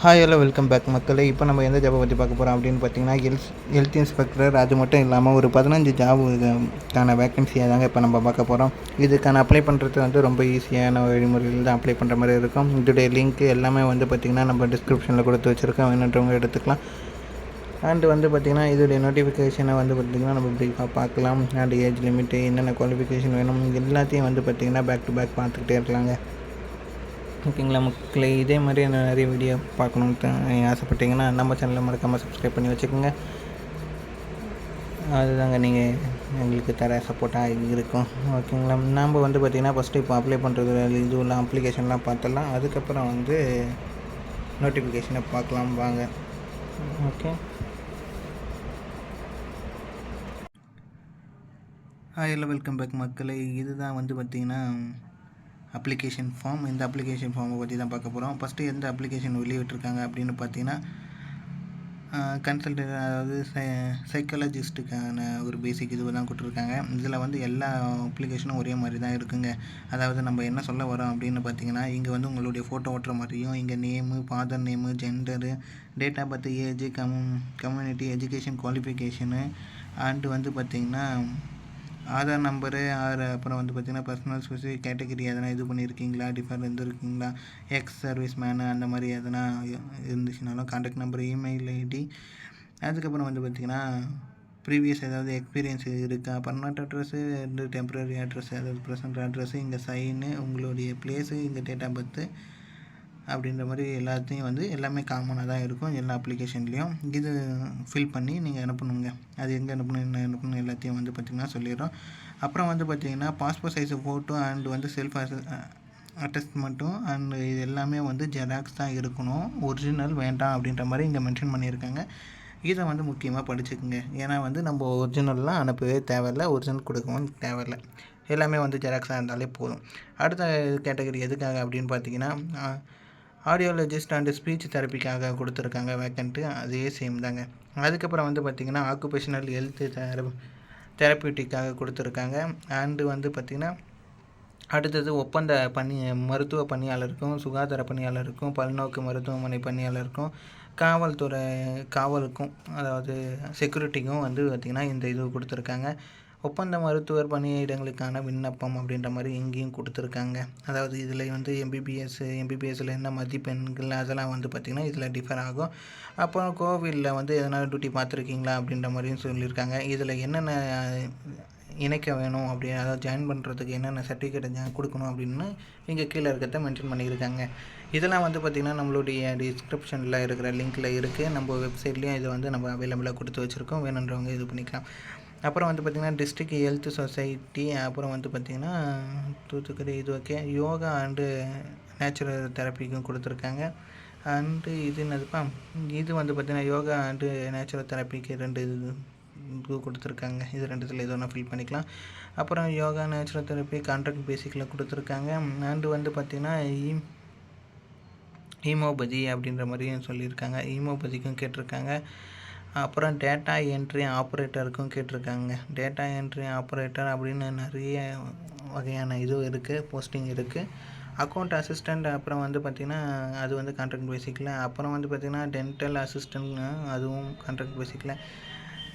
Hi hello welcome back மக்களே. இப்போ நம்ம எந்த ஜாபை பற்றி பார்க்க போகிறோம் அப்படின்னு பார்த்தீங்கன்னா ஹெல்த் இன்ஸ்பெக்டர். அது மட்டும் இல்லாமல் ஒரு 15 ஜாபுக்கான வேக்கன்சியாக தாங்க இப்போ நம்ம பார்க்க போகிறோம். இதுக்கான அப்ளை பண்ணுறது வந்து ரொம்ப ஈஸியான வழிமுறையில் தான் அப்ளை பண்ணுற மாதிரி இருக்கும். இதோடைய லிங்க் எல்லாமே வந்து பார்த்திங்கன்னா நம்ம டிஸ்கிரிப்ஷனில் கொடுத்து வச்சுருக்கோம், வேணுன்றவங்க எடுத்துக்கலாம். அண்டு வந்து பார்த்திங்கன்னா இதோடைய நோட்டிஃபிகேஷனை வந்து பார்த்திங்கன்னா நம்ம ப்ரீஃபாக பார்க்கலாம். அண்ட் ஏஜ் லிமிட்டு, என்னென்ன குவாலிஃபிகேஷன் வேணும், எல்லாத்தையும் வந்து பார்த்திங்கன்னா பேக் டு பேக் பார்த்துக்கிட்டே இருக்கலாங்க. ஓகேங்களா மக்களே, இதே மாதிரி நிறைய வீடியோ பார்க்கணுன்ட்டு ஆசைப்பட்டீங்கன்னா நம்ம சேனலில் மறக்காமல் சப்ஸ்கிரைப் பண்ணி வச்சுக்கோங்க. அதுதாங்க நீங்கள் எங்களுக்கு தர சப்போர்ட்டாக இருக்கும். ஓகேங்களா, நாம் வந்து பார்த்திங்கன்னா ஃபஸ்ட்டு இப்போ அப்ளை பண்ணுறது இதுவெல்லாம் அப்ளிகேஷன்லாம் பார்த்துடலாம். அதுக்கப்புறம் வந்து நோட்டிஃபிகேஷனை பார்க்கலாம் வாங்க. Okay, hi hello welcome back மக்களே. இதுதான் வந்து பார்த்திங்கன்னா அப்ளிகேஷன் ஃபார்ம். இந்த அப்ளிகேஷன் ஃபார்மை பற்றி தான் பார்க்க போகிறோம். ஃபஸ்ட்டு எந்த அப்ளிகேஷன் வெளியிட்டிருக்காங்க அப்படின்னு பார்த்தீங்கன்னா கன்சல்டன்ட், அதாவது சைக்காலஜிஸ்ட்டுக்கான ஒரு பேசிக் இது தான் கொடுத்துருக்காங்க. இதில் வந்து எல்லா அப்ளிகேஷனும் ஒரே மாதிரி தான் இருக்குங்க. அதாவது நம்ம என்ன சொல்ல வரோம் அப்படின்னு பார்த்தீங்கன்னா, இங்கே வந்து உங்களுடைய ஃபோட்டோ ஓட்டுற மாதிரியும் இங்கே name, father name, gender, date of birth, age, community, education qualification, and வந்து பார்த்திங்கன்னா ஆதார் நம்பரு, அப்புறம் வந்து பார்த்திங்கன்னா பர்சனல் ஸ்பெசிஃபிக் கேட்டகரி எதனா இது பண்ணியிருக்கீங்களா, டிஃபர் இருந்திருக்கீங்களா, எக்ஸ் சர்வீஸ் மேனு அந்த மாதிரி எதனா இருந்துச்சுனாலும் கான்டாக்ட் நம்பர், இமெயில் ஐடி, அதுக்கப்புறம் வந்து பார்த்திங்கன்னா ப்ரீவியஸ் ஏதாவது எக்ஸ்பீரியன்ஸ் இருக்கா, பர்மனெண்ட் அட்ரஸ்ஸு, டெம்பரரி அட்ரஸ், அதாவது ப்ரெசன்ட் அட்ரஸ்ஸு, இங்கே சைனு, உங்களுடைய பிளேஸு, இங்கே டேட் ஆஃப் பர்த்து அப்படின்ற மாதிரி எல்லாத்தையும் வந்து எல்லாமே காமனாக தான் இருக்கும் எல்லா அப்ளிகேஷன்லேயும். இது ஃபில் பண்ணி நீங்கள் அனுப்பணுங்க. அது எங்கே அனுப்பணும், என்ன அனுப்பணும் எல்லாத்தையும் வந்து பார்த்திங்கன்னா சொல்லிடுறோம். அப்புறம் வந்து பார்த்திங்கன்னா பாஸ்போர்ட் சைஸு ஃபோட்டோ அண்ட் வந்து செல்ஃப் அட்டஸ்ட்மெண்ட்டும் அண்ட் இது எல்லாமே வந்து ஜெராக்ஸ் தான் இருக்கணும், ஒரிஜினல் வேண்டாம் அப்படின்ற மாதிரி இங்கே மென்ஷன் பண்ணியிருக்காங்க. இதை வந்து முக்கியமாக படிச்சுக்குங்க. ஏன்னா வந்து நம்ம ஒரிஜினல்லாம் அனுப்பவே தேவையில்லை, ஒரிஜினல் கொடுக்கவும் தேவையில்லை, எல்லாமே வந்து ஜெராக்ஸாக இருந்தாலே போதும். அடுத்த கேட்டகரி எதுக்காக அப்படின்னு பார்த்தீங்கன்னா ஆடியோலஜிஸ்ட் அண்டு ஸ்பீச் தெரப்பிக்காக கொடுத்துருக்காங்க வேக்கண்ட்டு, அதே சேம் தாங்க. அதுக்கப்புறம் வந்து பார்த்திங்கன்னா ஆக்குபேஷனல் ஹெல்த் தெரப்பியூட்டிக்காக கொடுத்துருக்காங்க. அண்டு வந்து பார்த்திங்கன்னா அடுத்தது ஒப்பந்த மருத்துவ பணியாளருக்கும், சுகாதார பணியாளருக்கும், பல்நோக்கு மருத்துவமனை பணியாளருக்கும், காவலுக்கும், அதாவது செக்யூரிட்டிக்கும் வந்து பார்த்திங்கன்னா இந்த இது கொடுத்துருக்காங்க. ஒப்பந்த மருத்துவர் பணியிடங்களுக்கான விண்ணப்பம் அப்படின்ற மாதிரி இங்கேயும் கொடுத்துருக்காங்க. அதாவது இதில் வந்து எம்பிபிஎஸ்சில் என்ன மதிப்பெண்கள் அதெல்லாம் வந்து பார்த்திங்கன்னா இதில் டிஃபர் ஆகும். அப்புறம் கோவிலில் வந்து எதனா டியூட்டி பார்த்துருக்கீங்களா அப்படின்ற மாதிரியும் சொல்லியிருக்காங்க. இதில் என்னென்ன இணைக்க வேணும் அப்படின்னு, அதாவது ஜாயின் பண்ணுறதுக்கு என்னென்ன சர்டிஃபிகேட் கொடுக்கணும் அப்படின்னு இங்கே கீழே இருக்கிறத மென்ஷன் பண்ணியிருக்காங்க. இதெல்லாம் வந்து பார்த்திங்கன்னா நம்மளுடைய டிஸ்கிரிப்ஷனில் இருக்கிற லிங்க்கில் இருக்குது. நம்ம வெப்சைட்லேயும் இதை வந்து நம்ம அவைலபிளாக கொடுத்து வச்சுருக்கோம், வேணுன்றவங்க இது பண்ணிக்கலாம். அப்புறம் வந்து பார்த்திங்கன்னா டிஸ்ட்ரிக்ட் ஹெல்த் சொசைட்டி, அப்புறம் வந்து பார்த்திங்கன்னா தூத்துக்குடி இது ஓகே, யோகா அண்டு நேச்சுரல் தெரப்பிக்கும் கொடுத்துருக்காங்க. அண்டு இது என்னதுப்பா, இது வந்து பார்த்திங்கன்னா யோகா அண்டு நேச்சுரல் தெரப்பிக்கு 2 இது கொடுத்துருக்காங்க. இது 2த்தில் எது ஒன்றா ஃபில் பண்ணிக்கலாம். அப்புறம் யோகா நேச்சுரல் தெரப்பி கான்ட்ராக்ட் பேசிக்கில் கொடுத்துருக்காங்க. அண்டு வந்து பார்த்திங்கன்னா ஹீமோபதி அப்படின்ற மாதிரியும் சொல்லியிருக்காங்க, ஹீமோபதிக்கும் கேட்டிருக்காங்க. அப்புறம் டேட்டா என்ட்ரி ஆப்ரேட்டருக்கும் கேட்டிருக்காங்க. டேட்டா என்ட்ரி ஆப்ரேட்டர் அப்படின்னு நிறைய வகையான இது இருக்குது, போஸ்டிங் இருக்குது. அக்கௌண்ட் அசிஸ்டண்ட், அப்புறம் வந்து பார்த்திங்கன்னா அது வந்து கான்ட்ராக்ட் பேசிக்கில். அப்புறம் வந்து பார்த்திங்கன்னா டென்டல் அசிஸ்டன்ட்னு அதுவும் கான்ட்ராக்ட் பேசிக்கில்.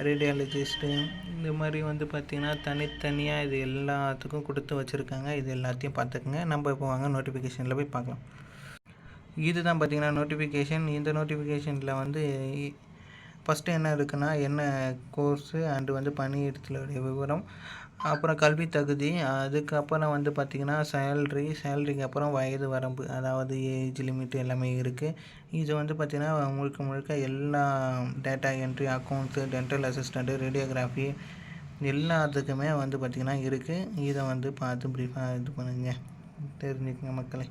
ரேடியாலஜிஸ்ட்டு, இந்த மாதிரி வந்து பார்த்திங்கன்னா தனித்தனியாக இது எல்லாத்துக்கும் கொடுத்து வச்சுருக்காங்க. இது எல்லாத்தையும் பார்த்துக்குங்க. நம்ம இப்போ வாங்க நோட்டிஃபிகேஷனில் போய் பார்க்கலாம். இதுதான் பார்த்திங்கன்னா நோட்டிஃபிகேஷன். இந்த நோட்டிஃபிகேஷனில் வந்து ஃபஸ்ட்டு என்ன இருக்குன்னா, என்ன கோர்ஸு அண்டு வந்து பணியிடத்தினுடைய விவரம், அப்புறம் கல்வி தகுதி, அதுக்கப்புறம் வந்து பார்த்திங்கன்னா சேலரிக்கு அப்புறம் வயது வரம்பு, அதாவது ஏஜ் லிமிட் எல்லாமே இருக்குது. இது வந்து பார்த்திங்கன்னா முழுக்க எல்லா data entry, accounts, dental assistant, radiography எல்லாத்துக்குமே வந்து பார்த்திங்கன்னா இருக்குது. இதை வந்து பார்த்து ப்ரீஃபாக இது பண்ணுங்க, தெரிஞ்சுக்கங்க மக்களே.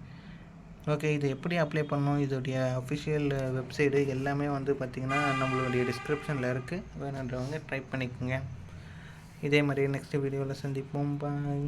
ஓகே, இது எப்படி அப்ளை பண்ணணும், இதோடைய அஃபிஷியல் வெப்சைட்டு எல்லாமே வந்து பார்த்திங்கன்னா நம்மளுடைய டிஸ்கிரிப்ஷனில் இருக்குது, வேணுன்றவங்க ட்ரை பண்ணிக்கோங்க. இதே மாதிரி நெக்ஸ்ட் வீடியோவில் சந்திப்போம். பாய்.